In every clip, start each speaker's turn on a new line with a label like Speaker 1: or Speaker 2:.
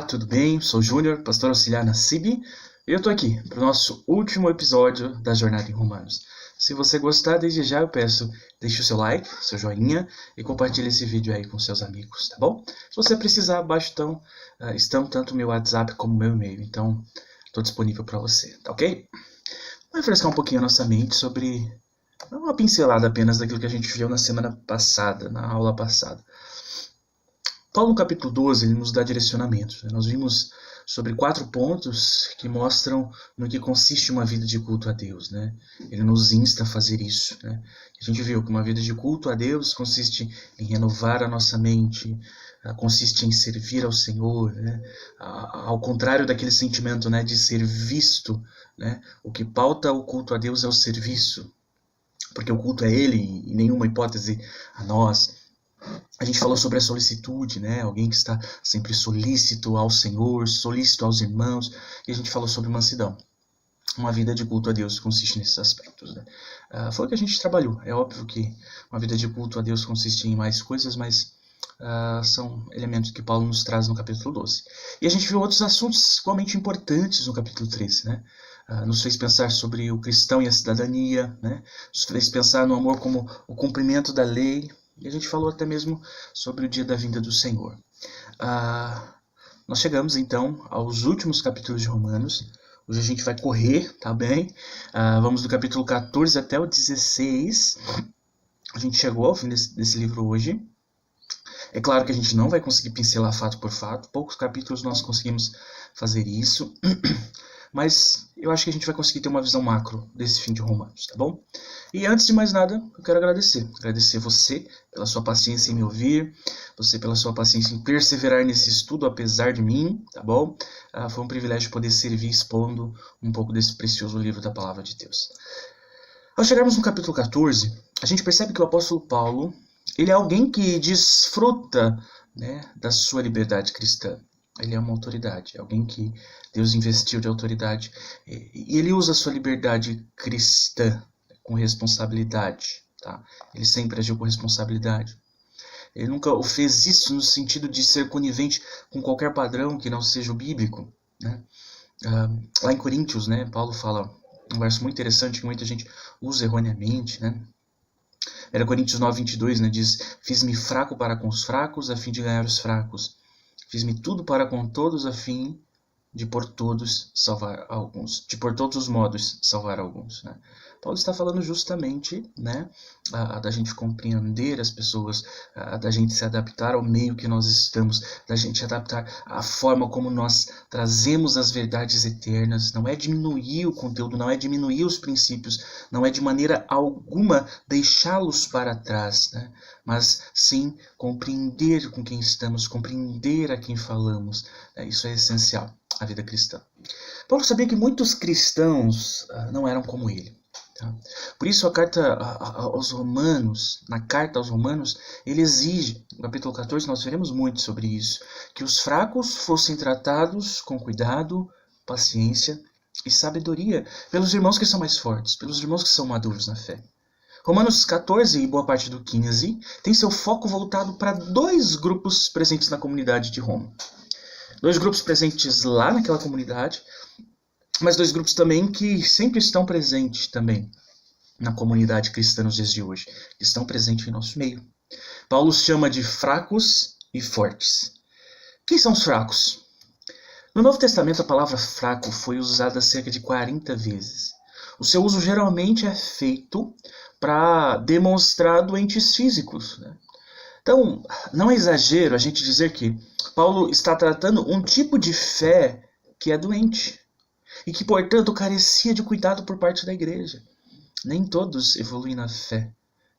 Speaker 1: Tudo bem? Sou Júnior, pastor auxiliar na CIB, e eu tô aqui para o nosso último episódio da Jornada em Romanos. Se você gostar, desde já eu peço, deixe o seu like, seu joinha e compartilhe esse vídeo aí com seus amigos, tá bom? Se você precisar, abaixo estão tanto o meu WhatsApp como o meu e-mail, então estou disponível para você, tá ok? Vamos refrescar um pouquinho a nossa mente sobre uma pincelada apenas daquilo que a gente viu na semana passada, na aula passada. Paulo, no capítulo 12, ele nos dá direcionamentos. Nós vimos sobre 4 pontos que mostram no que consiste uma vida de culto a Deus. Ele nos insta a fazer isso. A gente viu que uma vida de culto a Deus consiste em renovar a nossa mente, consiste em servir ao Senhor, ao contrário daquele sentimento de ser visto. O que pauta o culto a Deus é o serviço, porque o culto é Ele e nenhuma hipótese a nós. A gente falou sobre a solicitude, alguém que está sempre solícito ao Senhor, solícito aos irmãos, e a gente falou sobre mansidão. Uma vida de culto a Deus consiste nesses aspectos. Foi o que a gente trabalhou. É óbvio que uma vida de culto a Deus consiste em mais coisas, mas são elementos que Paulo nos traz no capítulo 12. E a gente viu outros assuntos igualmente importantes no capítulo 13, nos fez pensar sobre o cristão e a cidadania, nos fez pensar no amor como o cumprimento da lei. E a gente falou até mesmo sobre o dia da vinda do Senhor. Nós chegamos então aos últimos capítulos de Romanos. Hoje a gente vai correr, tá bem? Vamos do capítulo 14 até o 16. A gente chegou ao fim desse livro hoje. É claro que a gente não vai conseguir pincelar fato por fato. Poucos capítulos nós conseguimos fazer isso. Mas eu acho que a gente vai conseguir ter uma visão macro desse fim de Romanos, tá bom? E antes de mais nada, eu quero agradecer. Agradecer você pela sua paciência em me ouvir, você pela sua paciência em perseverar nesse estudo, apesar de mim, tá bom? Foi um privilégio poder servir expondo um pouco desse precioso livro da Palavra de Deus. Ao chegarmos no capítulo 14, a gente percebe que o apóstolo Paulo, ele é alguém que desfruta da sua liberdade cristã. Ele é uma autoridade, alguém que Deus investiu de autoridade. E ele usa a sua liberdade cristã com responsabilidade. Tá? Ele sempre agiu com responsabilidade. Ele nunca fez isso no sentido de ser conivente com qualquer padrão que não seja o bíblico. Lá em Coríntios, Paulo fala um verso muito interessante que muita gente usa erroneamente. Era Coríntios 9:22, diz: "Fiz-me fraco para com os fracos, a fim de ganhar os fracos. Fiz-me tudo para com todos, a fim de por todos salvar alguns. De por todos os modos salvar alguns." Paulo está falando justamente da gente compreender as pessoas, da gente se adaptar ao meio que nós estamos, da gente adaptar a forma como nós trazemos as verdades eternas. Não é diminuir o conteúdo, não é diminuir os princípios, não é de maneira alguma deixá-los para trás, mas sim compreender com quem estamos, compreender a quem falamos. Isso é essencial à vida cristã. Paulo sabia que muitos cristãos não eram como ele. Por isso na carta aos Romanos, ele exige, no capítulo 14 nós veremos muito sobre isso, que os fracos fossem tratados com cuidado, paciência e sabedoria pelos irmãos que são mais fortes, pelos irmãos que são maduros na fé. Romanos 14 e boa parte do 15 tem seu foco voltado para 2 grupos presentes na comunidade de Roma. 2 grupos presentes lá naquela comunidade, mas 2 grupos também que sempre estão presentes também na comunidade cristã nos dias de hoje. Estão presentes em nosso meio. Paulo os chama de fracos e fortes. Quem são os fracos? No Novo Testamento a palavra fraco foi usada cerca de 40 vezes. O seu uso geralmente é feito para demonstrar doentes físicos. Então, não é exagero a gente dizer que Paulo está tratando um tipo de fé que é doente e que, portanto, carecia de cuidado por parte da igreja. Nem todos evoluem na fé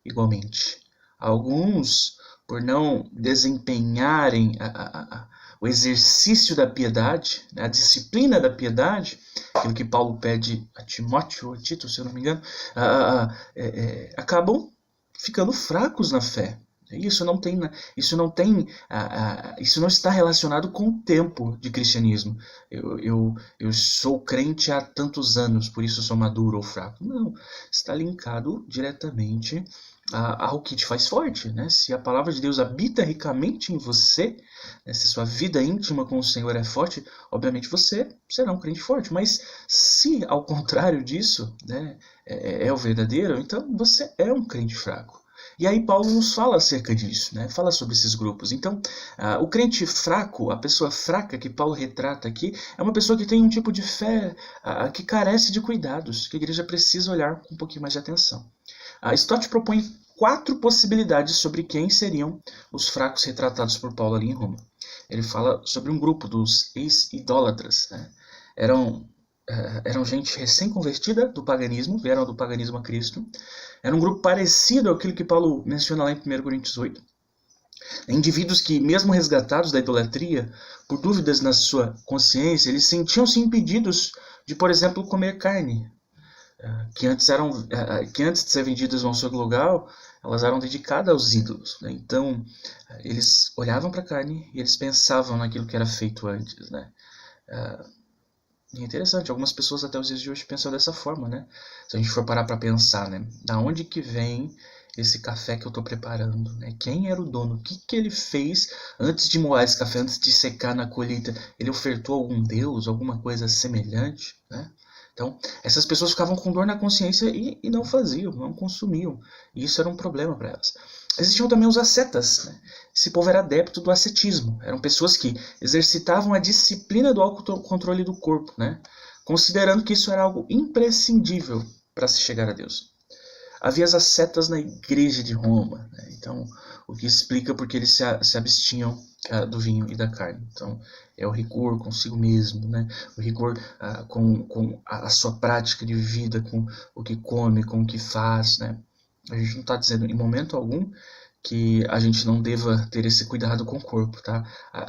Speaker 1: igualmente. Alguns, por não desempenharem o exercício da piedade, a disciplina da piedade, aquilo que Paulo pede a Timóteo, ou a Tito, se eu não me engano, acabam ficando fracos na fé. Isso não está relacionado com o tempo de cristianismo. Eu sou crente há tantos anos, por isso sou maduro ou fraco. Não, está linkado diretamente algo que te faz forte, né? Se a palavra de Deus habita ricamente em você, né? Se sua vida íntima com o Senhor é forte, obviamente você será um crente forte. Mas se ao contrário disso, né, é o verdadeiro, então você é um crente fraco. E aí Paulo nos fala acerca disso, né? Fala sobre esses grupos. Então, o crente fraco, a pessoa fraca que Paulo retrata aqui, é uma pessoa que tem um tipo de fé que carece de cuidados, que a igreja precisa olhar com um pouquinho mais de atenção. Stott propõe 4 possibilidades sobre quem seriam os fracos retratados por Paulo ali em Roma. Ele fala sobre um grupo dos ex-idólatras, né? Eram gente recém-convertida do paganismo, vieram do paganismo a Cristo. Era um grupo parecido àquilo que Paulo menciona lá em 1 Coríntios 8. Indivíduos que, mesmo resgatados da idolatria, por dúvidas na sua consciência, eles sentiam-se impedidos de, por exemplo, comer carne, que antes de ser vendidas no açougue local, elas eram dedicadas aos ídolos, né? Então, eles olhavam para a carne e eles pensavam naquilo que era feito antes, né? É interessante, algumas pessoas até os dias de hoje pensam dessa forma, né? Se a gente for parar para pensar, né? Da onde que vem esse café que eu estou preparando, né? Quem era o dono? O que ele fez antes de moar esse café, antes de secar na colheita? Ele ofertou algum deus, alguma coisa semelhante, né? Então, essas pessoas ficavam com dor na consciência e não faziam, não consumiam. E isso era um problema para elas. Existiam também os ascetas, né? Esse povo era adepto do ascetismo. Eram pessoas que exercitavam a disciplina do autocontrole do corpo, né? Considerando que isso era algo imprescindível para se chegar a Deus. Havia as ascetas na igreja de Roma, né? Então, o que explica porque eles se abstinham do vinho e da carne. Então, é o rigor consigo mesmo, né? O rigor com a sua prática de vida, com o que come, com o que faz, né? A gente não está dizendo em momento algum que a gente não deva ter esse cuidado com o corpo, tá?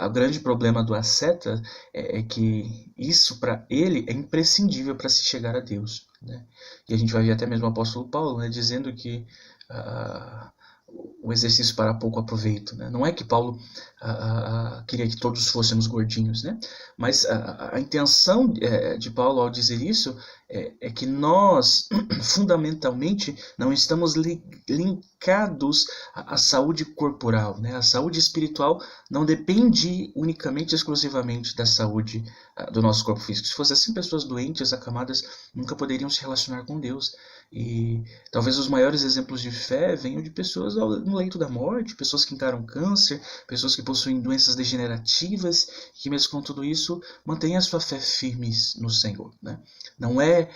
Speaker 1: O grande problema do asceta é que isso para ele é imprescindível para se chegar a Deus, né? E a gente vai ver até mesmo o apóstolo Paulo, né, dizendo que o exercício para pouco aproveito, né? Não é que Paulo queria que todos fôssemos gordinhos, né? Mas a intenção de Paulo ao dizer isso é que nós, fundamentalmente, não estamos linkados à saúde corporal, né? A saúde espiritual não depende unicamente, exclusivamente da saúde do nosso corpo físico. Se fosse assim, pessoas doentes, acamadas, nunca poderiam se relacionar com Deus. E talvez os maiores exemplos de fé venham de pessoas no leito da morte, pessoas que encaram câncer, pessoas que possuem doenças degenerativas, que mesmo com tudo isso mantêm a sua fé firmes no Senhor, né? Não é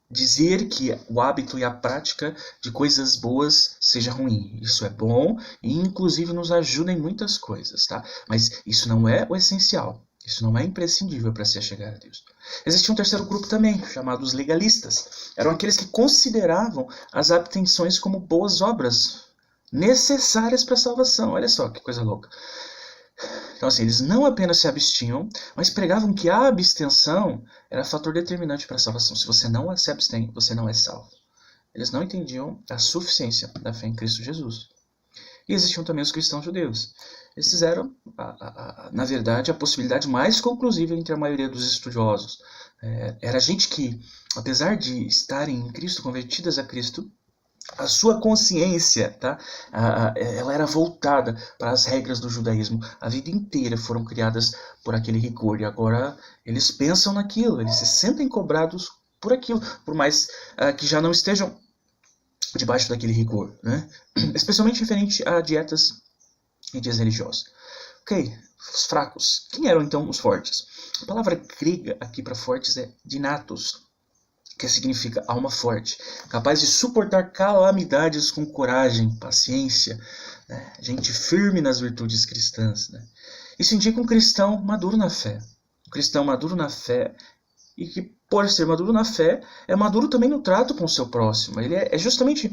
Speaker 1: dizer que o hábito e a prática de coisas boas seja ruim. Isso é bom e inclusive nos ajuda em muitas coisas, tá? Mas isso não é o essencial. Isso não é imprescindível para se chegar a Deus. Existia um terceiro grupo também, chamados legalistas. Eram aqueles que consideravam as abstenções como boas obras necessárias para a salvação. Olha só que coisa louca. Então, assim, eles não apenas se abstinham, mas pregavam que a abstenção era fator determinante para a salvação. Se você não se abstém, você não é salvo. Eles não entendiam a suficiência da fé em Cristo Jesus. E existiam também os cristãos judeus. Esses eram, na verdade, a possibilidade mais conclusiva entre a maioria dos estudiosos. Era gente que, apesar de estarem em Cristo, convertidas a Cristo, a sua consciência, tá? Ela era voltada para as regras do judaísmo. A vida inteira foram criadas por aquele rigor. E agora eles pensam naquilo, eles se sentem cobrados por aquilo, por mais que já não estejam debaixo daquele rigor, né? Especialmente referente a dietas e dias religiosos. Ok, os fracos. Quem eram então os fortes? A palavra grega aqui para fortes é dinatos, que significa alma forte, capaz de suportar calamidades com coragem, paciência, né? Gente firme nas virtudes cristãs, né? Isso indica um cristão maduro na fé. Um cristão maduro na fé e que, por ser maduro na fé, é maduro também no trato com o seu próximo. Ele é justamente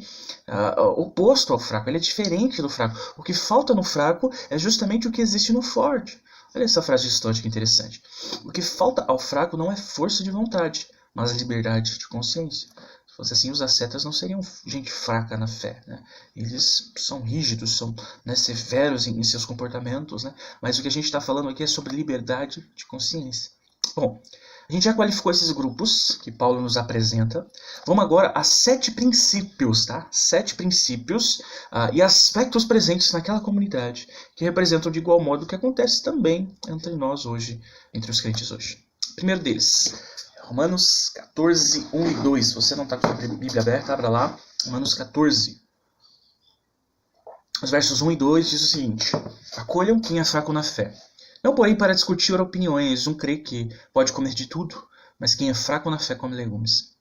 Speaker 1: oposto ao fraco, ele é diferente do fraco. O que falta no fraco é justamente o que existe no forte. Olha essa frase de Stott que interessante. O que falta ao fraco não é força de vontade, mas liberdade de consciência. Se fosse assim, os ascetas não seriam gente fraca na fé, né? Eles são rígidos, são, né, severos em seus comportamentos, né? Mas o que a gente está falando aqui é sobre liberdade de consciência. Bom, a gente já qualificou esses grupos que Paulo nos apresenta. Vamos agora a 7 princípios, tá? 7 princípios e aspectos presentes naquela comunidade que representam de igual modo o que acontece também entre nós hoje, entre os crentes hoje. Primeiro deles, Romanos 14, 1 e 2. Se você não está com a Bíblia aberta, abra lá. Romanos 14. Os versos 1 e 2 diz o seguinte: acolham quem é fraco na fé. Não, porém, para discutir opiniões, um crê que pode comer de tudo, mas quem é fraco na fé come legumes.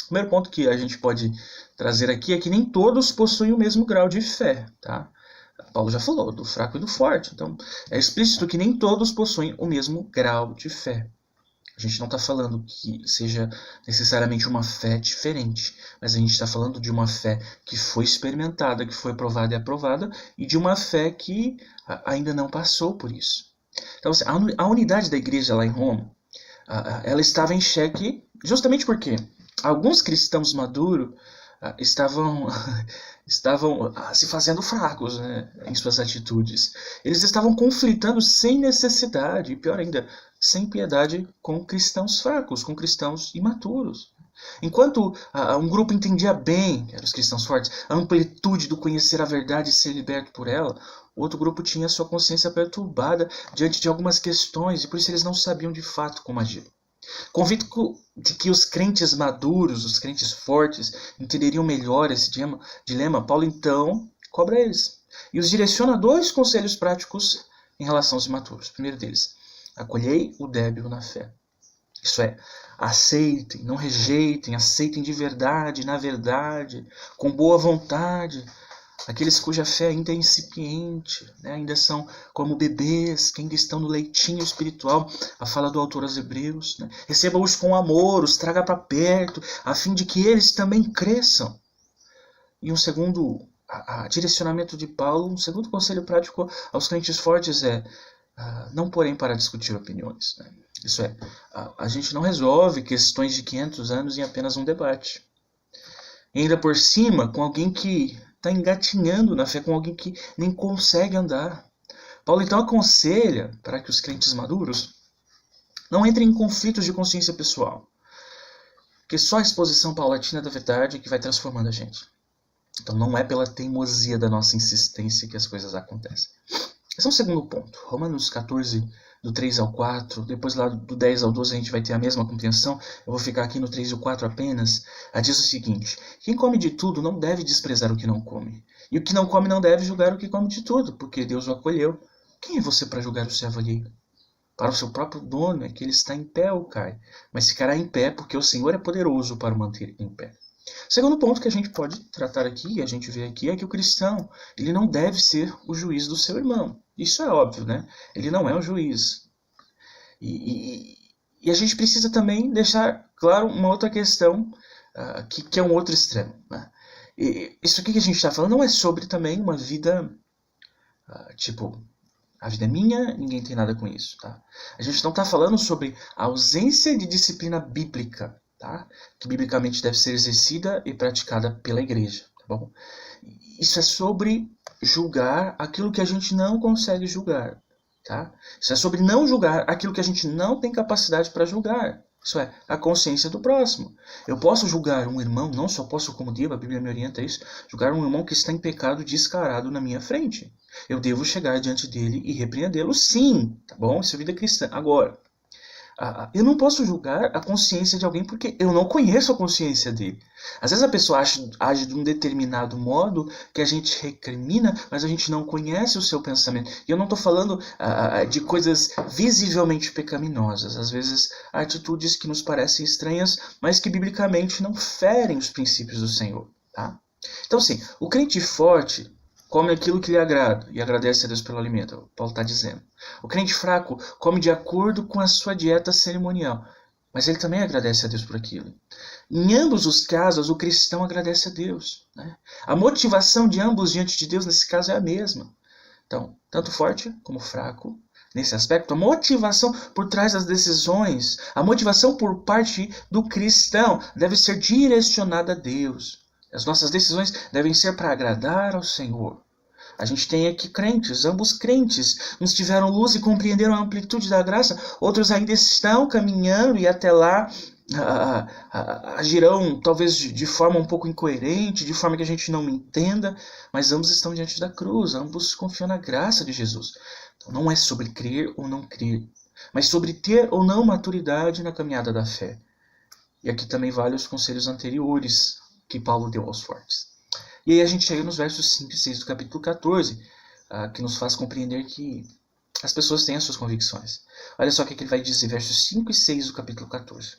Speaker 1: O primeiro ponto que a gente pode trazer aqui é que nem todos possuem o mesmo grau de fé, tá? Paulo já falou do fraco e do forte, então é explícito que nem todos possuem o mesmo grau de fé. A gente não está falando que seja necessariamente uma fé diferente, mas a gente está falando de uma fé que foi experimentada, que foi provada e aprovada, e de uma fé que ainda não passou por isso. Então, a unidade da igreja lá em Roma, ela estava em xeque justamente porque alguns cristãos maduros estavam se fazendo fracos, né, em suas atitudes. Eles estavam conflitando sem necessidade, e pior ainda, sem piedade com cristãos fracos, com cristãos imaturos. Enquanto um grupo entendia bem, que eram os cristãos fortes, a amplitude do conhecer a verdade e ser liberto por ela, outro grupo tinha sua consciência perturbada diante de algumas questões, e por isso eles não sabiam de fato como agir. Convicto de que os crentes maduros, os crentes fortes, entenderiam melhor esse dilema, Paulo então cobra eles e os direciona a 2 conselhos práticos em relação aos imaturos. O primeiro deles: acolhei o débil na fé. Isso é, aceitem, não rejeitem, aceitem de verdade, na verdade, com boa vontade, aqueles cuja fé ainda é incipiente, né? Ainda são como bebês, que ainda estão no leitinho espiritual, a fala do autor aos Hebreus. Né? Receba-os com amor, os traga para perto, a fim de que eles também cresçam. E um segundo direcionamento de Paulo, um segundo conselho prático aos crentes fortes é: não porém para discutir opiniões. Né? Isso é, a gente não resolve questões de 500 anos em apenas um debate. E ainda por cima, com alguém que está engatinhando na fé, com alguém que nem consegue andar. Paulo então aconselha para que os crentes maduros não entrem em conflitos de consciência pessoal, porque só a exposição paulatina da verdade é que vai transformando a gente. Então não é pela teimosia da nossa insistência que as coisas acontecem. Esse é um segundo ponto. Romanos 14, do 3 ao 4, depois lá do 10 ao 12 a gente vai ter a mesma compreensão. Eu vou ficar aqui no 3 e o 4 apenas. Diz o seguinte: quem come de tudo não deve desprezar o que não come. E o que não come não deve julgar o que come de tudo, porque Deus o acolheu. Quem é você para julgar o servo alheio? Para o seu próprio dono é que ele está em pé ou cai, mas ficará em pé porque o Senhor é poderoso para o manter em pé. O segundo ponto que a gente pode tratar aqui, e a gente vê aqui, é que o cristão ele não deve ser o juiz do seu irmão. Isso é óbvio, né? Ele não é um juiz. E a gente precisa também deixar claro uma outra questão, que é um outro extremo. Né? E isso aqui que a gente está falando não é sobre também uma vida, tipo, a vida é minha, ninguém tem nada com isso. Tá? A gente não está falando sobre a ausência de disciplina bíblica, tá? Que biblicamente deve ser exercida e praticada pela igreja. Tá bom? Isso é sobre julgar aquilo que a gente não consegue julgar. Tá? Isso é sobre não julgar aquilo que a gente não tem capacidade para julgar. Isso é, a consciência do próximo. Eu posso julgar um irmão, não só posso, como devo, a Bíblia me orienta a isso, julgar um irmão que está em pecado descarado na minha frente. Eu devo chegar diante dele e repreendê-lo, sim. Tá bom? Isso é vida cristã. Agora, eu não posso julgar a consciência de alguém porque eu não conheço a consciência dele. Às vezes a pessoa age de um determinado modo que a gente recrimina, mas a gente não conhece o seu pensamento. E eu não estou falando de coisas visivelmente pecaminosas. Às vezes atitudes que nos parecem estranhas, mas que biblicamente não ferem os princípios do Senhor. Tá? Então, sim, o crente forte come aquilo que lhe agrada e agradece a Deus pelo alimento. Paulo está dizendo. O crente fraco come de acordo com a sua dieta cerimonial, mas ele também agradece a Deus por aquilo. Em ambos os casos, o cristão agradece a Deus. Né? A motivação de ambos diante de Deus, nesse caso, é a mesma. Então, tanto forte como fraco, nesse aspecto, a motivação por trás das decisões, a motivação por parte do cristão deve ser direcionada a Deus. As nossas decisões devem ser para agradar ao Senhor. A gente tem aqui crentes, ambos crentes. Uns tiveram luz e compreenderam a amplitude da graça, outros ainda estão caminhando e até lá agirão talvez de forma um pouco incoerente, de forma que a gente não entenda, mas ambos estão diante da cruz, ambos confiam na graça de Jesus. Então não é sobre crer ou não crer, mas sobre ter ou não maturidade na caminhada da fé. E aqui também vale os conselhos anteriores que Paulo deu aos fortes. E aí a gente chega nos versos 5 e 6 do capítulo 14, que nos faz compreender que as pessoas têm as suas convicções. Olha só o que ele vai dizer, versos 5 e 6 do capítulo 14.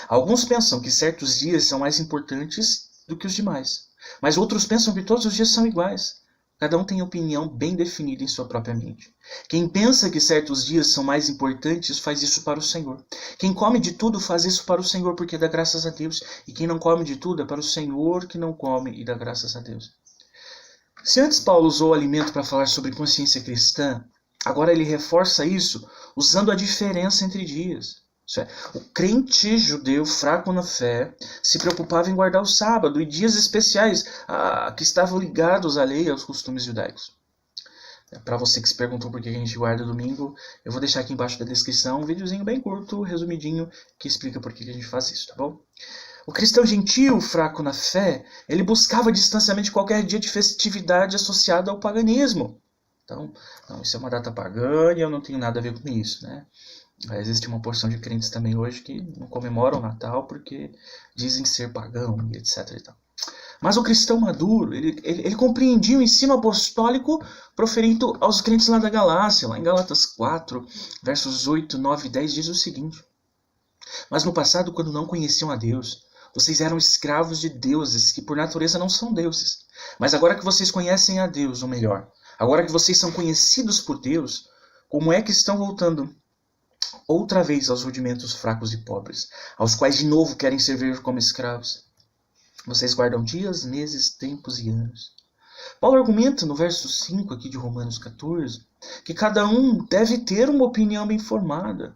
Speaker 1: Alguns pensam que certos dias são mais importantes do que os demais, mas outros pensam que todos os dias são iguais. Cada um tem opinião bem definida em sua própria mente. Quem pensa que certos dias são mais importantes faz isso para o Senhor. Quem come de tudo faz isso para o Senhor porque dá graças a Deus. E quem não come de tudo é para o Senhor que não come e dá graças a Deus. Se antes Paulo usou o alimento para falar sobre consciência cristã, agora ele reforça isso usando a diferença entre dias. Isso é, o crente judeu fraco na fé se preocupava em guardar o sábado e dias especiais que estavam ligados à lei e aos costumes judaicos. Para você que se perguntou por que a gente guarda domingo, eu vou deixar aqui embaixo da descrição um videozinho bem curto, resumidinho, que explica por que a gente faz isso, tá bom? O cristão gentil, fraco na fé, ele buscava distanciamento de qualquer dia de festividade associado ao paganismo. Então, não, isso é uma data pagã e eu não tenho nada a ver com isso, né? Existe uma porção de crentes também hoje que não comemoram o Natal porque dizem ser pagão e etc. E tal. Mas o cristão maduro, ele compreendia o ensino apostólico proferido aos crentes lá da Galácia. Lá em Gálatas 4, versos 8, 9 e 10 diz o seguinte: Mas no passado, quando não conheciam a Deus, vocês eram escravos de deuses que por natureza não são deuses. Mas agora que vocês conhecem a Deus, ou melhor, agora que vocês são conhecidos por Deus, como é que estão voltando outra vez aos rudimentos fracos e pobres, aos quais de novo querem servir como escravos? Vocês guardam dias, meses, tempos e anos. Paulo argumenta no verso 5 aqui de Romanos 14 que cada um deve ter uma opinião bem formada.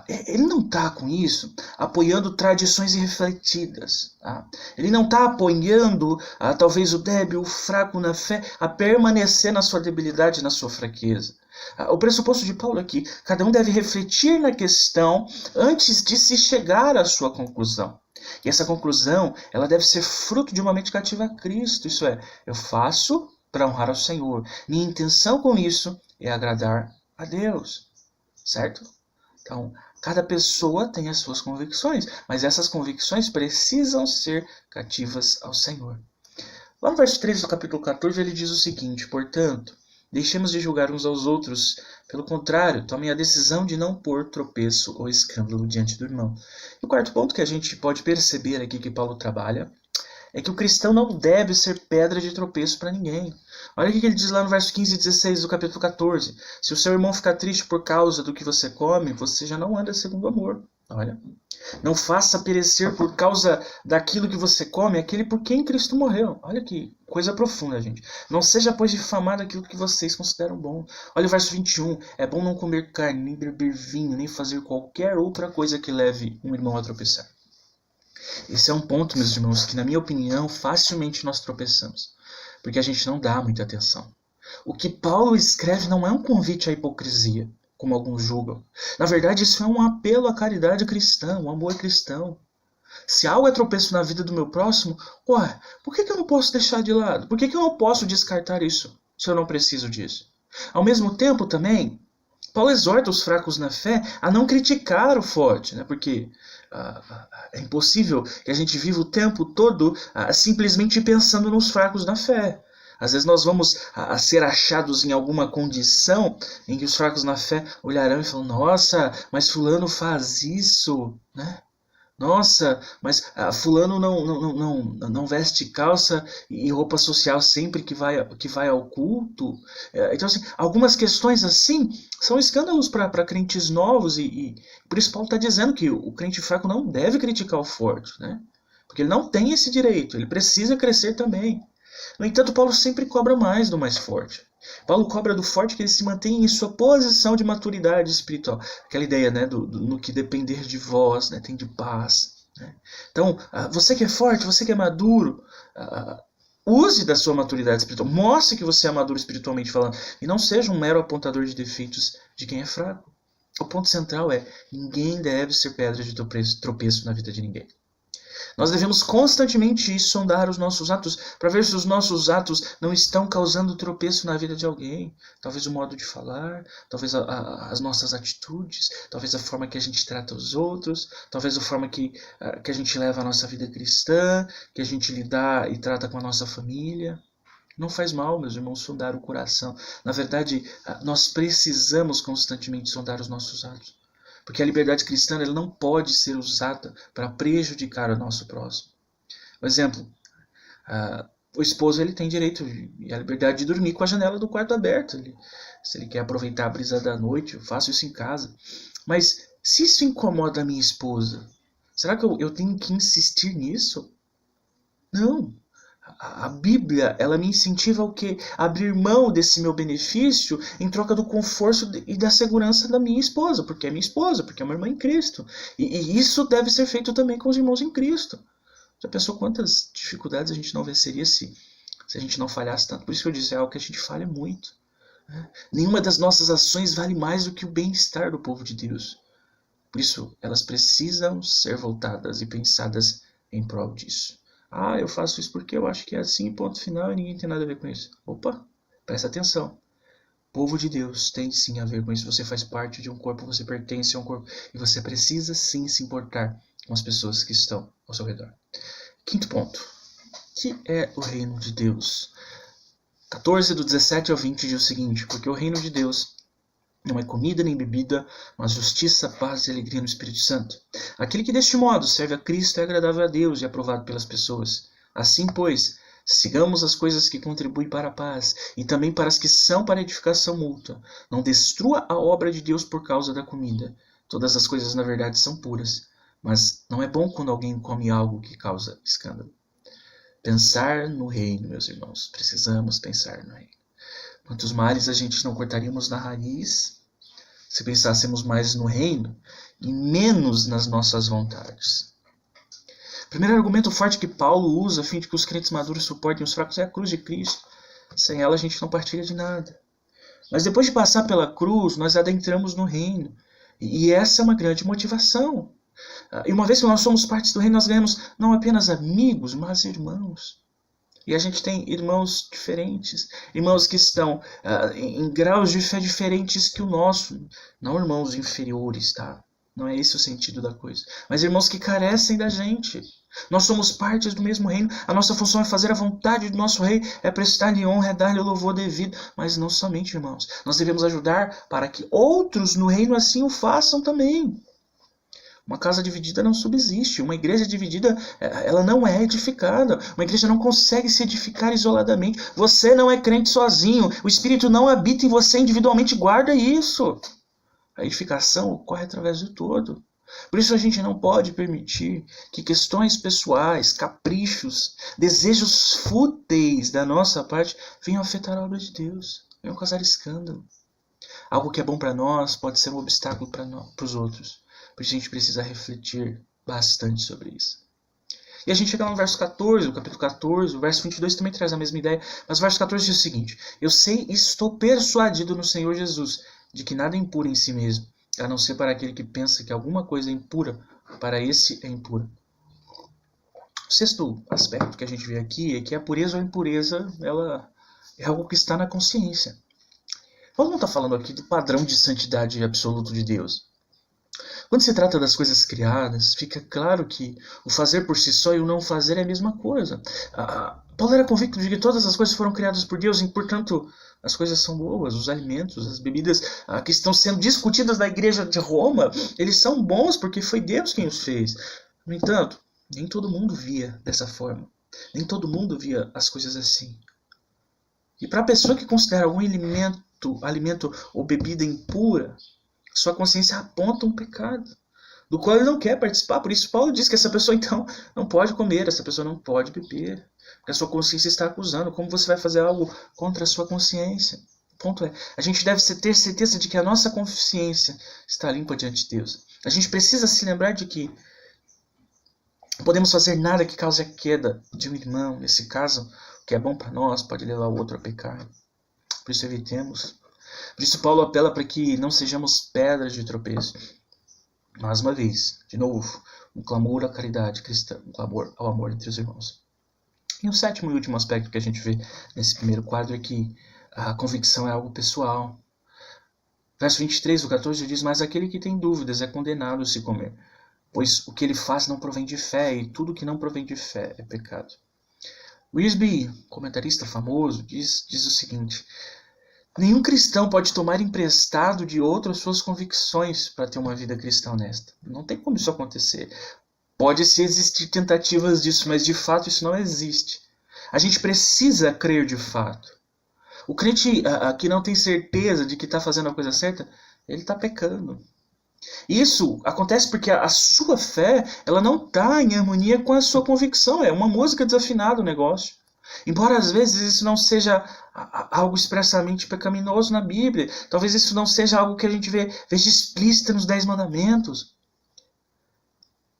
Speaker 1: Ele não está com isso apoiando tradições irrefletidas. Tá? Ele não está apoiando talvez o débil, o fraco na fé, a permanecer na sua debilidade, na sua fraqueza. O pressuposto de Paulo é que cada um deve refletir na questão antes de se chegar à sua conclusão. E essa conclusão, ela deve ser fruto de uma mente cativa a Cristo. Isso é, eu faço para honrar ao Senhor. Minha intenção com isso é agradar a Deus. Certo? Então, cada pessoa tem as suas convicções, mas essas convicções precisam ser cativas ao Senhor. Lá no verso 13 do capítulo 14, ele diz o seguinte: portanto, deixemos de julgar uns aos outros. Pelo contrário, tomem a decisão de não pôr tropeço ou escândalo diante do irmão. E o quarto ponto que a gente pode perceber aqui que Paulo trabalha é que o cristão não deve ser pedra de tropeço para ninguém. Olha o que ele diz lá no verso 15 e 16 do capítulo 14. Se o seu irmão ficar triste por causa do que você come, você já não anda segundo o amor. Olha. Não faça perecer por causa daquilo que você come aquele por quem Cristo morreu. Olha que coisa profunda, gente. Não seja, pois, difamado aquilo que vocês consideram bom. Olha o verso 21. É bom não comer carne, nem beber vinho, nem fazer qualquer outra coisa que leve um irmão a tropeçar. Esse é um ponto, meus irmãos, que na minha opinião facilmente nós tropeçamos, porque a gente não dá muita atenção. O que Paulo escreve não é um convite à hipocrisia, como alguns julgam. Na verdade, isso é um apelo à caridade cristã, um amor cristão. Se algo é tropeço na vida do meu próximo, por que eu não posso deixar de lado? Por que eu não posso descartar isso, se eu não preciso disso? Ao mesmo tempo, também, Paulo exorta os fracos na fé a não criticar o forte, né? Porque é impossível que a gente viva o tempo todo simplesmente pensando nos fracos na fé. Às vezes nós vamos ser achados em alguma condição em que os fracos na fé olharão e falam: nossa, mas fulano faz isso, né? Nossa, mas fulano não veste calça e roupa social sempre que vai ao culto. Então, assim, algumas questões assim são escândalos para crentes novos e por isso Paulo está dizendo que o crente fraco não deve criticar o forte, né? Porque ele não tem esse direito, ele precisa crescer também. No entanto, Paulo sempre cobra mais do mais forte. Paulo cobra do forte que ele se mantenha em sua posição de maturidade espiritual. Aquela ideia, né, no que depender de vós, né, tem de paz. Né? Então, você que é forte, você que é maduro, use da sua maturidade espiritual. Mostre que você é maduro espiritualmente falando. E não seja um mero apontador de defeitos de quem é fraco. O ponto central é: ninguém deve ser pedra de tropeço na vida de ninguém. Nós devemos constantemente sondar os nossos atos para ver se os nossos atos não estão causando tropeço na vida de alguém. Talvez o modo de falar, talvez as nossas atitudes, talvez a forma que a gente trata os outros, talvez a forma que a gente leva a nossa vida cristã, que a gente lida e trata com a nossa família. Não faz mal, meus irmãos, sondar o coração. Na verdade, nós precisamos constantemente sondar os nossos atos. Porque a liberdade cristã ela não pode ser usada para prejudicar o nosso próximo. Por exemplo, o esposo ele tem direito e a liberdade de dormir com a janela do quarto aberta. Se ele quer aproveitar a brisa da noite, eu faço isso em casa. Mas se isso incomoda a minha esposa, será que eu tenho que insistir nisso? Não. A Bíblia, ela me incentiva ao quê? Abrir mão desse meu benefício em troca do conforto e da segurança da minha esposa, porque é minha esposa, porque é uma irmã em Cristo. E isso deve ser feito também com os irmãos em Cristo. Já pensou quantas dificuldades a gente não venceria se a gente não falhasse tanto? Por isso que eu disse, é algo que a gente falha muito. Né? Nenhuma das nossas ações vale mais do que o bem-estar do povo de Deus. Por isso, elas precisam ser voltadas e pensadas em prol disso. Eu faço isso porque eu acho que é assim, ponto final, e ninguém tem nada a ver com isso. Opa, presta atenção. O povo de Deus tem sim a ver com isso. Você faz parte de um corpo, você pertence a um corpo. E você precisa sim se importar com as pessoas que estão ao seu redor. Quinto ponto. O que é o reino de Deus? 14 do 17 ao 20 diz o seguinte: porque o reino de Deus não é comida nem bebida, mas justiça, paz e alegria no Espírito Santo. Aquele que deste modo serve a Cristo é agradável a Deus e aprovado pelas pessoas. Assim, pois, sigamos as coisas que contribuem para a paz e também para as que são para edificação mútua. Não destrua a obra de Deus por causa da comida. Todas as coisas, na verdade, são puras, mas não é bom quando alguém come algo que causa escândalo. Pensar no reino, meus irmãos. Precisamos pensar no reino. Quantos males a gente não cortaríamos na raiz se pensássemos mais no reino e menos nas nossas vontades. O primeiro argumento forte que Paulo usa a fim de que os crentes maduros suportem os fracos é a cruz de Cristo. Sem ela a gente não partilha de nada. Mas depois de passar pela cruz, nós adentramos no reino. E essa é uma grande motivação. E uma vez que nós somos partes do reino, nós ganhamos não apenas amigos, mas irmãos. E a gente tem irmãos diferentes, irmãos que estão em graus de fé diferentes que o nosso. Não irmãos inferiores, tá? Não é esse o sentido da coisa. Mas irmãos que carecem da gente. Nós somos partes do mesmo reino. A nossa função é fazer a vontade do nosso rei, é prestar-lhe honra, é dar-lhe o louvor devido. Mas não somente, irmãos. Nós devemos ajudar para que outros no reino assim o façam também. Uma casa dividida não subsiste. Uma igreja dividida, ela não é edificada. Uma igreja não consegue se edificar isoladamente. Você não é crente sozinho. O Espírito não habita em você individualmente. Guarda isso. A edificação ocorre através do todo. Por isso a gente não pode permitir que questões pessoais, caprichos, desejos fúteis da nossa parte venham afetar a obra de Deus. Venham causar escândalo. Algo que é bom para nós pode ser um obstáculo para os outros. Por isso a gente precisa refletir bastante sobre isso. E a gente chega no verso 14, o capítulo 14, o verso 22 também traz a mesma ideia, mas o verso 14 diz o seguinte: eu sei e estou persuadido no Senhor Jesus, de que nada é impuro em si mesmo, a não ser para aquele que pensa que alguma coisa é impura, para esse é impura. O sexto aspecto que a gente vê aqui é que a pureza ou impureza, ela é algo que está na consciência. Paulo não está falando aqui do padrão de santidade absoluto de Deus. Quando se trata das coisas criadas, fica claro que o fazer por si só e o não fazer é a mesma coisa. Paulo era convicto de que todas as coisas foram criadas por Deus e, portanto, as coisas são boas. Os alimentos, as bebidas que estão sendo discutidas na igreja de Roma, eles são bons porque foi Deus quem os fez. No entanto, nem todo mundo via dessa forma. Nem todo mundo via as coisas assim. E para a pessoa que considera algum alimento ou bebida impura, sua consciência aponta um pecado, do qual ele não quer participar. Por isso Paulo diz que essa pessoa então não pode comer, essa pessoa não pode beber, porque a sua consciência está acusando. Como você vai fazer algo contra a sua consciência? O ponto é, a gente deve ter certeza de que a nossa consciência está limpa diante de Deus. A gente precisa se lembrar de que não podemos fazer nada que cause a queda de um irmão, nesse caso, que é bom para nós pode levar o outro a pecar. Por isso evitemos. Por isso Paulo apela para que não sejamos pedras de tropeço. Mais uma vez, de novo, um clamor à caridade cristã, um clamor ao amor entre os irmãos. E o sétimo e último aspecto que a gente vê nesse primeiro quadro é que a convicção é algo pessoal. Verso 23 do 14 diz: mas aquele que tem dúvidas é condenado a se comer, pois o que ele faz não provém de fé, e tudo que não provém de fé é pecado. Wiersbe, comentarista famoso, diz o seguinte: nenhum cristão pode tomar emprestado de outro as suas convicções para ter uma vida cristã honesta. Não tem como isso acontecer. Pode-se existir tentativas disso, mas de fato isso não existe. A gente precisa crer de fato. O crente que não tem certeza de que está fazendo a coisa certa, ele está pecando. Isso acontece porque a sua fé ela não está em harmonia com a sua convicção. É uma música desafinada o negócio. Embora às vezes isso não seja algo expressamente pecaminoso na Bíblia. Talvez isso não seja algo que a gente veja explícito nos 10 mandamentos.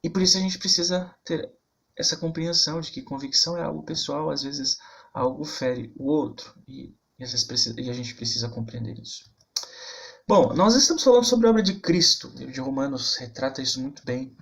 Speaker 1: E por isso a gente precisa ter essa compreensão de que convicção é algo pessoal. Às vezes algo fere o outro. E a gente precisa compreender isso. Bom, nós estamos falando sobre a obra de Cristo. O livro de Romanos retrata isso muito bem.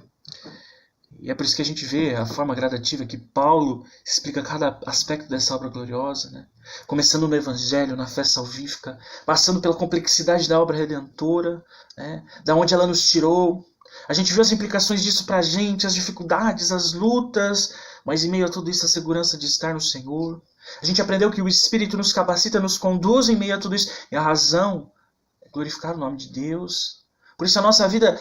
Speaker 1: E é por isso que a gente vê a forma gradativa que Paulo explica cada aspecto dessa obra gloriosa, né? Começando no Evangelho, na fé salvífica, passando pela complexidade da obra redentora, né? Da onde ela nos tirou. A gente viu as implicações disso pra gente, as dificuldades, as lutas, mas em meio a tudo isso a segurança de estar no Senhor. A gente aprendeu que o Espírito nos capacita, nos conduz em meio a tudo isso. E a razão é glorificar o nome de Deus. Por isso a nossa vida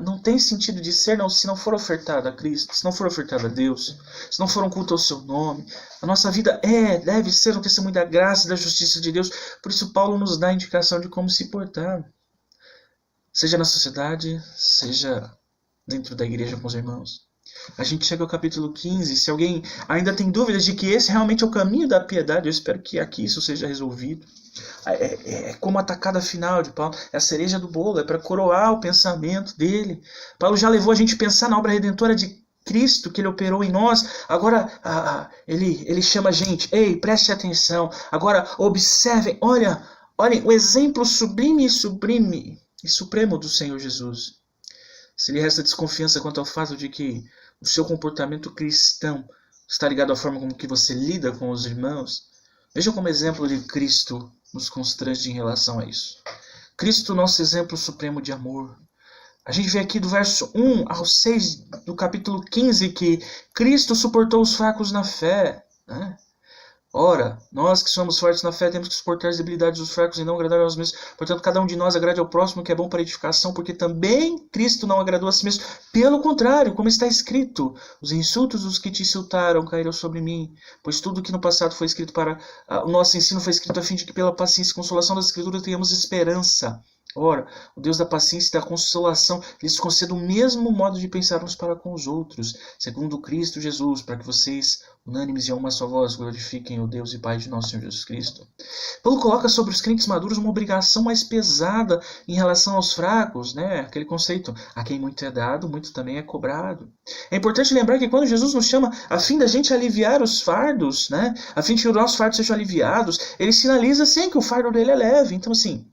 Speaker 1: não tem sentido de ser se não for ofertada a Cristo, se não for ofertada a Deus, se não for um culto ao seu nome. A nossa vida deve ser um testemunho da graça e da justiça de Deus. Por isso Paulo nos dá a indicação de como se portar. Seja na sociedade, seja dentro da igreja com os irmãos. A gente chega ao capítulo 15, se alguém ainda tem dúvidas de que esse realmente é o caminho da piedade, eu espero que aqui isso seja resolvido. É como a tacada final de Paulo, é a cereja do bolo, é para coroar o pensamento dele. Paulo já levou a gente a pensar na obra redentora de Cristo que ele operou em nós. Agora ele chama a gente, ei, preste atenção, agora observem, olhem o exemplo sublime e supremo do Senhor Jesus. Se lhe resta desconfiança quanto ao fato de que o seu comportamento cristão está ligado à forma como que você lida com os irmãos, veja como exemplo de Cristo nos constrange em relação a isso. Cristo, nosso exemplo supremo de amor. A gente vê aqui do verso 1 ao 6 do capítulo 15 que Cristo suportou os fracos na fé, né? Ora, nós que somos fortes na fé temos que suportar as debilidades dos fracos e não agradar aos mesmos. Portanto, cada um de nós agrade ao próximo, que é bom para edificação, porque também Cristo não agradou a si mesmo. Pelo contrário, como está escrito, os insultos dos que te insultaram caíram sobre mim, pois tudo que no passado foi escrito para o nosso ensino foi escrito a fim de que pela paciência e consolação das Escrituras tenhamos esperança. Ora, o Deus da paciência e da consolação lhes conceda o mesmo modo de pensar uns para com os outros, segundo Cristo Jesus, para que vocês, unânimes e a uma só voz, glorifiquem o Deus e Pai de nosso Senhor Jesus Cristo. Paulo coloca sobre os crentes maduros uma obrigação mais pesada em relação aos fracos, né? Aquele conceito, a quem muito é dado, muito também é cobrado. É importante lembrar que quando Jesus nos chama a fim da gente aliviar os fardos, né? A fim de que os nossos fardos sejam aliviados, ele sinaliza sim que o fardo dele é leve. Então, assim,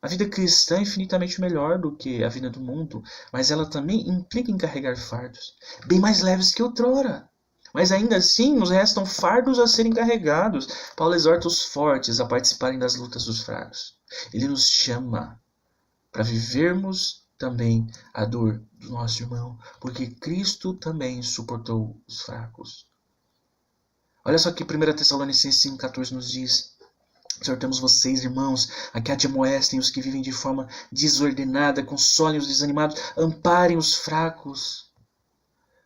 Speaker 1: a vida cristã é infinitamente melhor do que a vida do mundo, mas ela também implica em carregar fardos, bem mais leves que outrora. Mas ainda assim nos restam fardos a serem carregados. Paulo exorta os fortes a participarem das lutas dos fracos. Ele nos chama para vivermos também a dor do nosso irmão, porque Cristo também suportou os fracos. Olha só que 1 Tessalonicenses 5,14 nos diz: exortamos vocês, irmãos, a que admoestem os que vivem de forma desordenada, consolem os desanimados, amparem os fracos.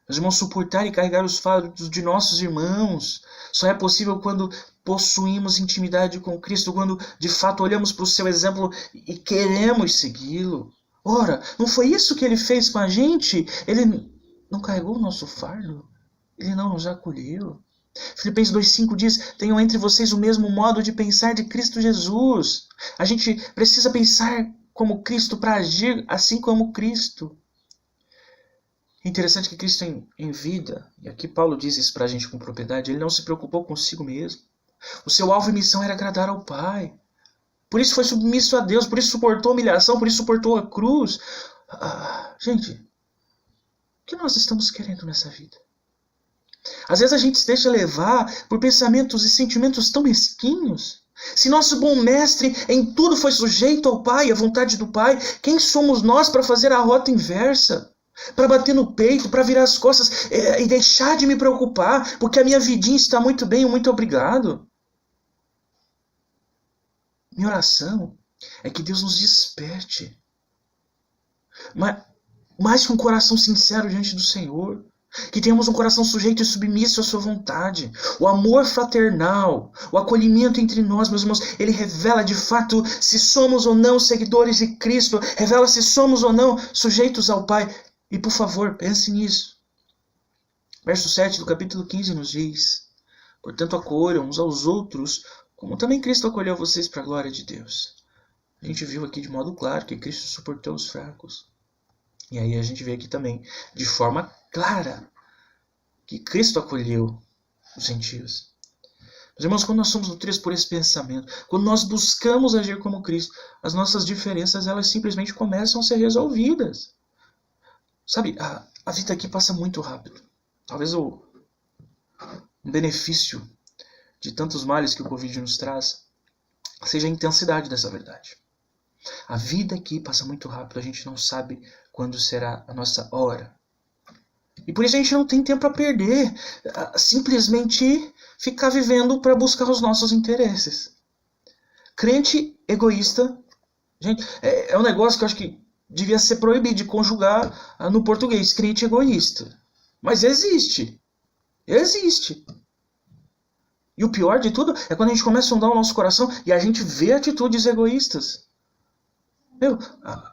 Speaker 1: Meus irmãos, suportar e carregar os fardos de nossos irmãos só é possível quando possuímos intimidade com Cristo, quando de fato olhamos para o seu exemplo e queremos segui-lo. Ora, não foi isso que ele fez com a gente? Ele não carregou o nosso fardo? Ele não nos acolheu? Filipenses 2,5 diz: tenham entre vocês o mesmo modo de pensar de Cristo Jesus. A gente precisa pensar como Cristo para agir assim como Cristo. Interessante que Cristo em vida, e aqui Paulo diz isso para a gente com propriedade, ele não se preocupou consigo mesmo. O seu alvo e missão era agradar ao Pai. Por isso foi submisso a Deus, por isso suportou a humilhação, por isso suportou a cruz. Gente, o que nós estamos querendo nessa vida? Às vezes a gente se deixa levar por pensamentos e sentimentos tão mesquinhos. Se nosso bom mestre em tudo foi sujeito ao Pai, à vontade do Pai, quem somos nós para fazer a rota inversa? Para bater no peito, para virar as costas e deixar de me preocupar, porque a minha vidinha está muito bem, muito obrigado. Minha oração é que Deus nos desperte, mas com um coração sincero diante do Senhor. Que tenhamos um coração sujeito e submisso à sua vontade. O amor fraternal, o acolhimento entre nós, meus irmãos, ele revela de fato se somos ou não seguidores de Cristo, revela se somos ou não sujeitos ao Pai. E por favor, pense nisso. Verso 7 do capítulo 15 nos diz: portanto, acolham uns aos outros, como também Cristo acolheu vocês para a glória de Deus. A gente viu aqui de modo claro que Cristo suportou os fracos. E aí a gente vê aqui também, de forma clara, que Cristo acolheu os gentios. Meus irmãos, quando nós somos nutridos por esse pensamento, quando nós buscamos agir como Cristo, as nossas diferenças, elas simplesmente começam a ser resolvidas. Sabe, a vida aqui passa muito rápido. Talvez um benefício de tantos males que o Covid nos traz seja a intensidade dessa verdade. A vida aqui passa muito rápido, a gente não sabe quando será a nossa hora. E por isso a gente não tem tempo a perder, simplesmente ficar vivendo para buscar os nossos interesses. Crente egoísta, gente, é um negócio que eu acho que devia ser proibido de conjugar no português, crente egoísta. Mas existe. Existe. E o pior de tudo é quando a gente começa a sondar o nosso coração e a gente vê atitudes egoístas.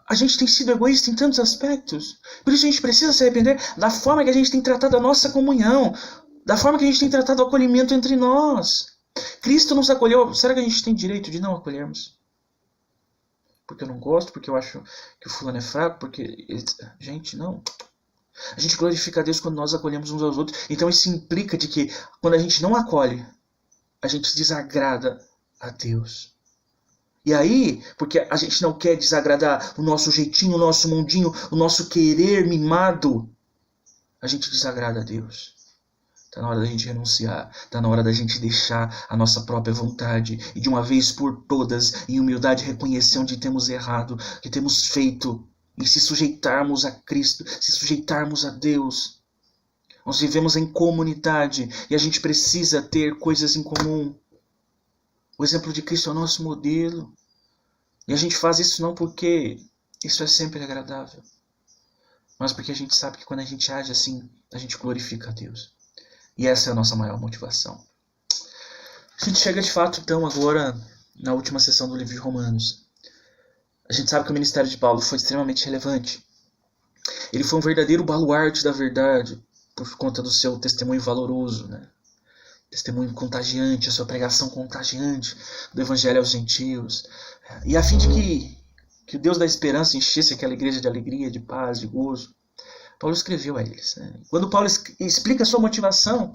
Speaker 1: A gente tem sido egoísta em tantos aspectos. Por isso a gente precisa se arrepender da forma que a gente tem tratado a nossa comunhão, da forma que a gente tem tratado o acolhimento entre nós. Cristo nos acolheu. Será que a gente tem direito de não acolhermos? Porque eu não gosto, porque eu acho que o fulano é fraco, porque... Gente, não. A gente glorifica a Deus quando nós acolhemos uns aos outros. Então isso implica de que quando a gente não acolhe, a gente desagrada a Deus. E aí, porque a gente não quer desagradar o nosso jeitinho, o nosso mundinho, o nosso querer mimado, a gente desagrada a Deus. Está na hora da gente renunciar, está na hora da gente deixar a nossa própria vontade e de uma vez por todas, em humildade, reconhecer onde temos errado, que temos feito, e se sujeitarmos a Cristo, se sujeitarmos a Deus. Nós vivemos em comunidade e a gente precisa ter coisas em comum. O exemplo de Cristo é o nosso modelo. E a gente faz isso não porque isso é sempre agradável, mas porque a gente sabe que quando a gente age assim, a gente glorifica a Deus. E essa é a nossa maior motivação. A gente chega de fato, então, agora na última sessão do livro de Romanos. A gente sabe que o ministério de Paulo foi extremamente relevante. Ele foi um verdadeiro baluarte da verdade por conta do seu testemunho valoroso, né? Testemunho contagiante, a sua pregação contagiante do evangelho aos gentios. E a fim de que o Deus da esperança enchesse aquela igreja de alegria, de paz, de gozo, Paulo escreveu a eles. Né? Quando Paulo explica a sua motivação,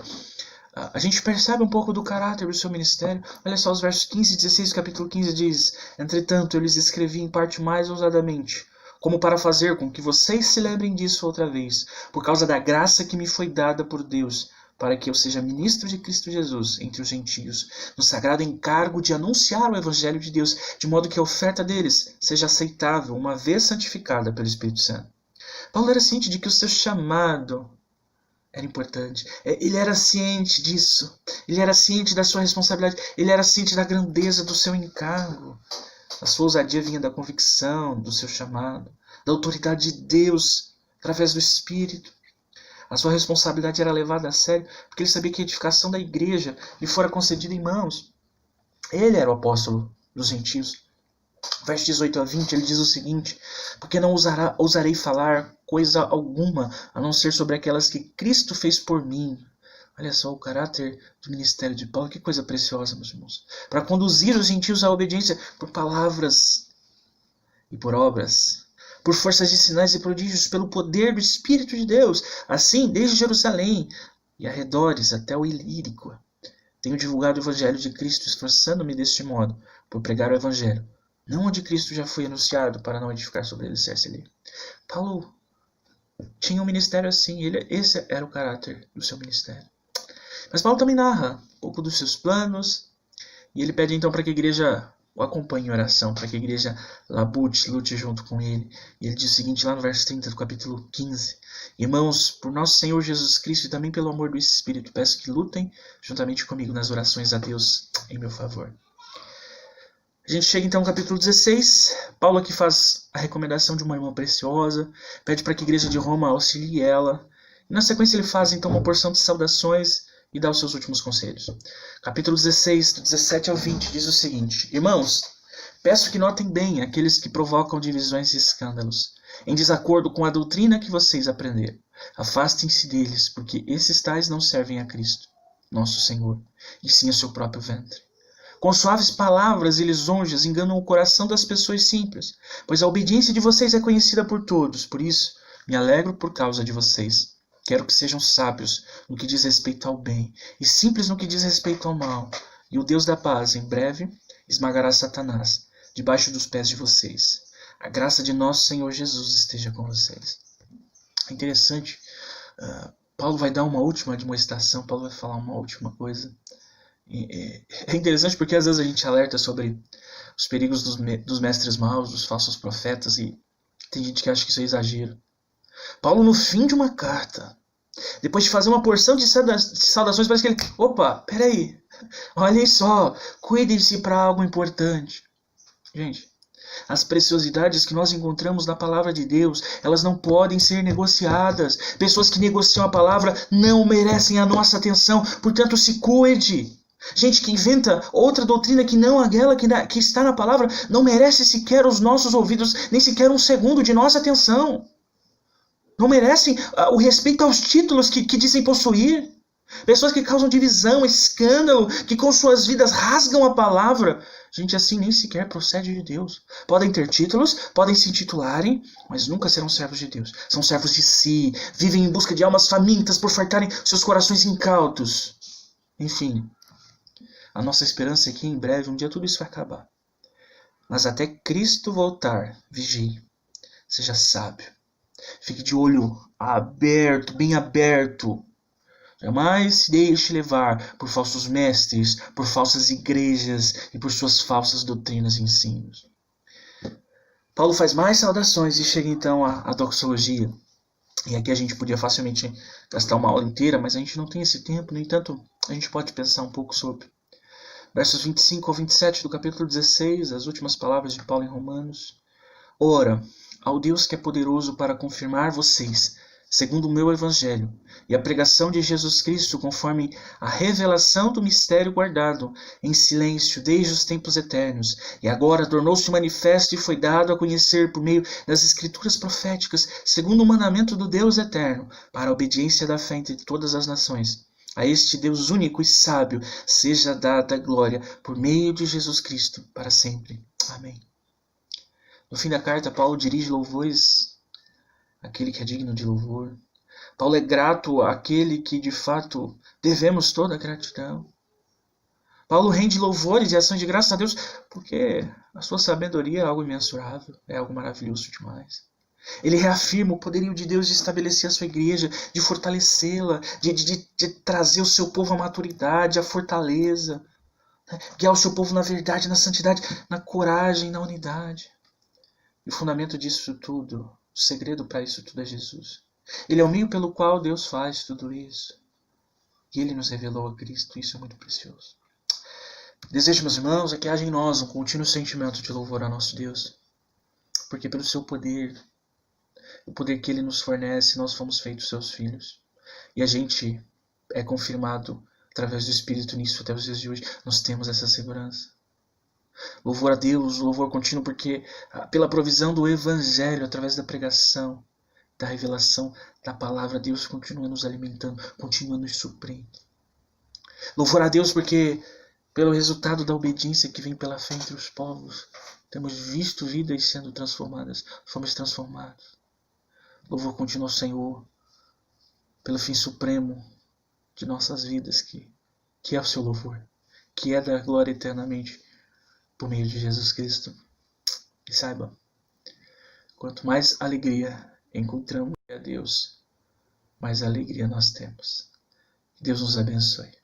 Speaker 1: a gente percebe um pouco do caráter do seu ministério. Olha só os versos 15 e 16 do capítulo 15 diz: entretanto, eu lhes escrevi em parte mais ousadamente, como para fazer com que vocês se lembrem disso outra vez, por causa da graça que me foi dada por Deus, para que eu seja ministro de Cristo Jesus entre os gentios, no sagrado encargo de anunciar o evangelho de Deus, de modo que a oferta deles seja aceitável, uma vez santificada pelo Espírito Santo. Paulo era ciente de que o seu chamado era importante. Ele era ciente disso. Ele era ciente da sua responsabilidade. Ele era ciente da grandeza do seu encargo. A sua ousadia vinha da convicção do seu chamado, da autoridade de Deus através do Espírito. A sua responsabilidade era levada a sério, porque ele sabia que a edificação da igreja lhe fora concedida em mãos. Ele era o apóstolo dos gentios. Verso 18 a 20, ele diz o seguinte: porque não ousarei falar coisa alguma, a não ser sobre aquelas que Cristo fez por mim. Olha só o caráter do ministério de Paulo, que coisa preciosa, meus irmãos. Para conduzir os gentios à obediência por palavras e por obras, por forças de sinais e prodígios, pelo poder do Espírito de Deus. Assim, desde Jerusalém e arredores até o Ilírico, tenho divulgado o Evangelho de Cristo, esforçando-me deste modo, por pregar o Evangelho, não onde Cristo já foi anunciado, para não edificar sobre ele alicerce ali. Paulo tinha um ministério assim, esse era o caráter do seu ministério. Mas Paulo também narra um pouco dos seus planos, e ele pede então para que a igreja o acompanhe em oração, para que a igreja lute junto com ele. E ele diz o seguinte lá no verso 30 do capítulo 15: Irmãos, por nosso Senhor Jesus Cristo e também pelo amor do Espírito, peço que lutem juntamente comigo nas orações a Deus em meu favor. A gente chega então ao capítulo 16, Paulo aqui faz a recomendação de uma irmã preciosa, pede para que a igreja de Roma auxilie ela, e na sequência ele faz então uma porção de saudações e dá os seus últimos conselhos. Capítulo 16, do 17 ao 20, diz o seguinte: Irmãos, peço que notem bem aqueles que provocam divisões e escândalos, em desacordo com a doutrina que vocês aprenderam. Afastem-se deles, porque esses tais não servem a Cristo, nosso Senhor, e sim ao seu próprio ventre. Com suaves palavras e lisonjas enganam o coração das pessoas simples, pois a obediência de vocês é conhecida por todos. Por isso, me alegro por causa de vocês. Quero que sejam sábios no que diz respeito ao bem e simples no que diz respeito ao mal. E o Deus da paz, em breve, esmagará Satanás debaixo dos pés de vocês. A graça de nosso Senhor Jesus esteja com vocês. É interessante, Paulo vai dar uma última admoestação, Paulo vai falar uma última coisa. É interessante porque às vezes a gente alerta sobre os perigos dos mestres maus, dos falsos profetas, e tem gente que acha que isso é exagero. Paulo, no fim de uma carta, depois de fazer uma porção de saudações, parece que ele... Opa, peraí, olhem só, cuidem-se para algo importante. Gente, as preciosidades que nós encontramos na palavra de Deus, elas não podem ser negociadas. Pessoas que negociam a palavra não merecem a nossa atenção, portanto se cuide. Gente que inventa outra doutrina que não aquela que está na palavra não merece sequer os nossos ouvidos, nem sequer um segundo de nossa atenção. Não merecem o respeito aos títulos que dizem possuir. Pessoas que causam divisão, escândalo, que com suas vidas rasgam a palavra. Gente assim nem sequer procede de Deus. Podem ter títulos, podem se intitularem, mas nunca serão servos de Deus. São servos de si, vivem em busca de almas famintas por fartarem seus corações incautos. Enfim, a nossa esperança é que em breve, um dia tudo isso vai acabar. Mas até Cristo voltar, vigie, seja sábio. Fique de olho aberto, bem aberto. Jamais se deixe levar por falsos mestres, por falsas igrejas e por suas falsas doutrinas e ensinos. Paulo faz mais saudações e chega então à doxologia. E aqui a gente podia facilmente gastar uma aula inteira, mas a gente não tem esse tempo. No entanto, a gente pode pensar um pouco sobre. Versos 25 ao 27 do capítulo 16, as últimas palavras de Paulo em Romanos. Ora, ao Deus que é poderoso para confirmar vocês, segundo o meu evangelho, e a pregação de Jesus Cristo conforme a revelação do mistério guardado em silêncio desde os tempos eternos, e agora tornou-se manifesto e foi dado a conhecer por meio das escrituras proféticas, segundo o mandamento do Deus eterno, para a obediência da fé entre todas as nações. A este Deus único e sábio seja dada a glória por meio de Jesus Cristo para sempre. Amém. No fim da carta, Paulo dirige louvores àquele que é digno de louvor. Paulo é grato àquele que de fato devemos toda a gratidão. Paulo rende louvores e ações de graça a Deus porque a sua sabedoria é algo imensurável, é algo maravilhoso demais. Ele reafirma o poderio de Deus de estabelecer a sua igreja, de fortalecê-la, de trazer o seu povo à maturidade, à fortaleza, guiar o seu povo na verdade, na santidade, na coragem, na unidade. E o fundamento disso tudo, o segredo para isso tudo é Jesus. Ele é o meio pelo qual Deus faz tudo isso. E Ele nos revelou a Cristo, isso é muito precioso. Desejo, meus irmãos, que haja em nós um contínuo sentimento de louvor a nosso Deus, porque pelo seu poder, o poder que Ele nos fornece, nós fomos feitos seus filhos. E a gente é confirmado através do Espírito nisso até os dias de hoje. Nós temos essa segurança. Louvor a Deus, louvor contínuo, porque pela provisão do Evangelho, através da pregação, da revelação da palavra, Deus continua nos alimentando, continua nos suprindo. Louvor a Deus porque pelo resultado da obediência que vem pela fé entre os povos, Temos visto vidas sendo transformadas. Fomos transformados. Louvor continua ao Senhor pelo fim supremo de nossas vidas, que é o seu louvor, que é dar glória eternamente por meio de Jesus Cristo. E saiba, quanto mais alegria encontramos a Deus, mais alegria nós temos. Que Deus nos abençoe.